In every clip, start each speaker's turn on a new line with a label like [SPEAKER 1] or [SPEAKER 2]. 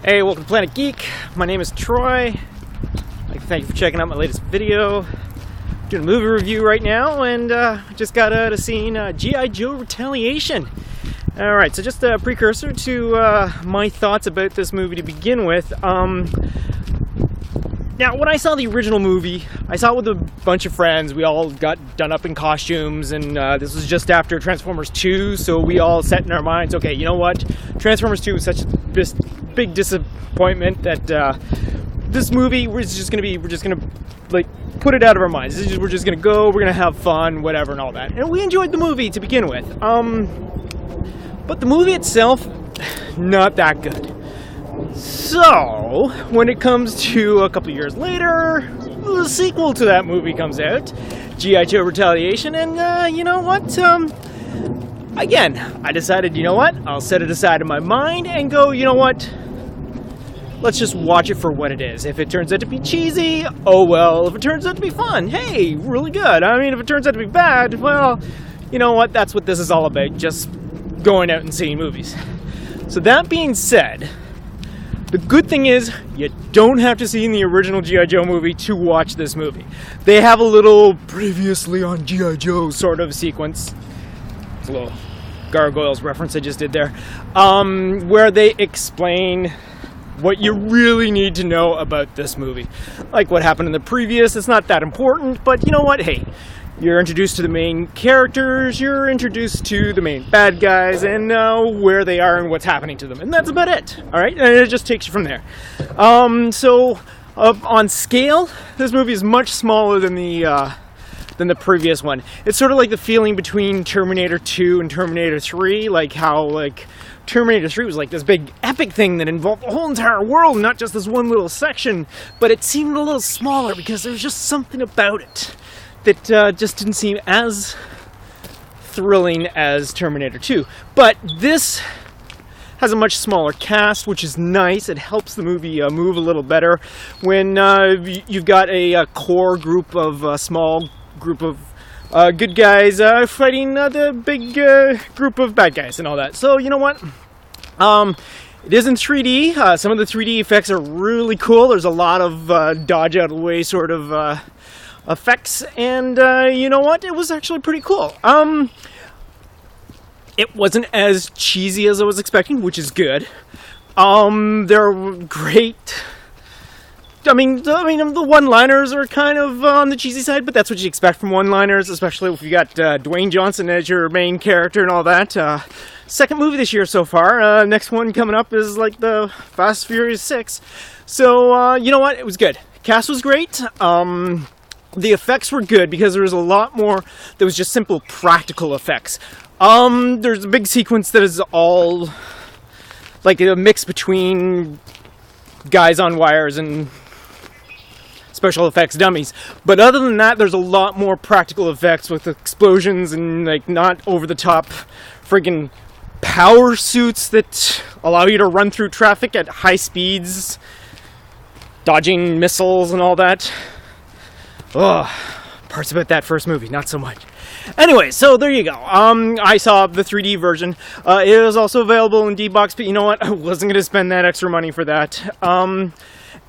[SPEAKER 1] Hey, welcome to Planet Geek. My name is Troy. I'd like to thank you for checking out my latest video. I'm doing a movie review right now, and just got out of seeing G.I. Joe Retaliation. Alright, so just a precursor to my thoughts about this movie to begin with. Now, when I saw the original movie, I saw it with a bunch of friends. We all got done up in costumes, and this was just after Transformers 2, so we all set in our minds, okay, you know what? Transformers 2 was such a big disappointment that this movie we're just gonna like put it out of our minds. We're just gonna go, we're gonna have fun, whatever, and all that. And we enjoyed the movie to begin with. But the movie itself, not that good. So, when it comes to a couple of years later, the sequel to that movie comes out, G.I. Joe Retaliation, and you know what, again, I decided, you know what, I'll set it aside in my mind and go, you know what, let's just watch it for what it is. If it turns out to be cheesy, oh well. If it turns out to be fun, hey, really good. I mean, if it turns out to be bad, well, you know what, that's what this is all about, just going out and seeing movies. So that being said, the good thing is, you don't have to see the original G.I. Joe movie to watch this movie. They have a little previously on G.I. Joe sort of sequence. It's a little Gargoyles reference I just did there. Where they explain what you really need to know about this movie. Like what happened in the previous, it's not that important, but you know what, hey. You're introduced to the main characters, you're introduced to the main bad guys, and where they are and what's happening to them. And that's about it, alright? And it just takes you from there. So, on scale, this movie is much smaller than the previous one. It's sort of like the feeling between Terminator 2 and Terminator 3, like how, like, Terminator 3 was like this big epic thing that involved the whole entire world, not just this one little section, but it seemed a little smaller because there was just something about it that just didn't seem as thrilling as Terminator 2. But this has a much smaller cast, which is nice. It helps the movie move a little better when you've got a core group of small group of good guys fighting the big group of bad guys and all that. So, you know what? It is in 3D. Some of the 3D effects are really cool. There's a lot of dodge out of the way sort of effects, and you know what? It was actually pretty cool. It wasn't as cheesy as I was expecting, which is good. They're great. I mean, the one-liners are kind of on the cheesy side, but that's what you expect from one-liners, especially if you got Dwayne Johnson as your main character and all that. Second movie this year so far. Next one coming up is like the Fast Furious 6. So, you know what? It was good. Cast was great. The effects were good because there was a lot more that was just simple practical effects. There's a big sequence that is all like a mix between guys on wires and special effects dummies. But other than that, there's a lot more practical effects with explosions and like not over the top friggin' power suits that allow you to run through traffic at high speeds, dodging missiles and all that. Ugh, parts about that first movie, not so much. Anyway, so there you go. I saw the 3D version. It was also available in D-Box, but you know what? I wasn't going to spend that extra money for that.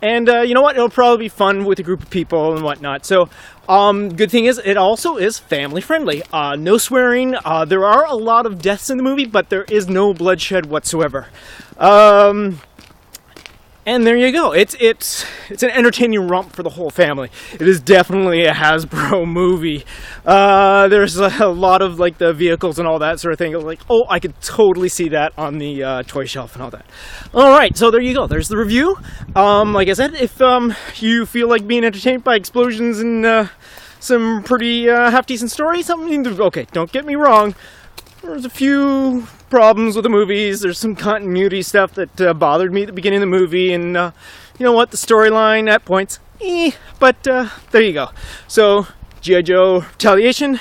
[SPEAKER 1] And you know what? It'll probably be fun with a group of people and whatnot. So, good thing is, it also is family-friendly. No swearing. There are a lot of deaths in the movie, but there is no bloodshed whatsoever. And there you go. It's an entertaining romp for the whole family. It is definitely a Hasbro movie. There's a lot of like the vehicles and all that sort of thing. Like, oh, I could totally see that on the toy shelf and all that. All right, so there you go. There's the review. Like I said, if you feel like being entertained by explosions and some pretty half-decent stories, okay, don't get me wrong. There's a few problems with the movies. There's some continuity stuff that bothered me at the beginning of the movie, and you know what, the storyline at points, but there you go. So, G.I. Joe Retaliation,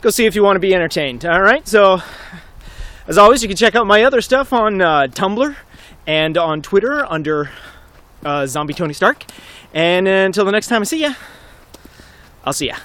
[SPEAKER 1] go see if you want to be entertained, alright? So, as always, you can check out my other stuff on Tumblr and on Twitter under Zombie Tony Stark, and until the next time I see ya, I'll see ya.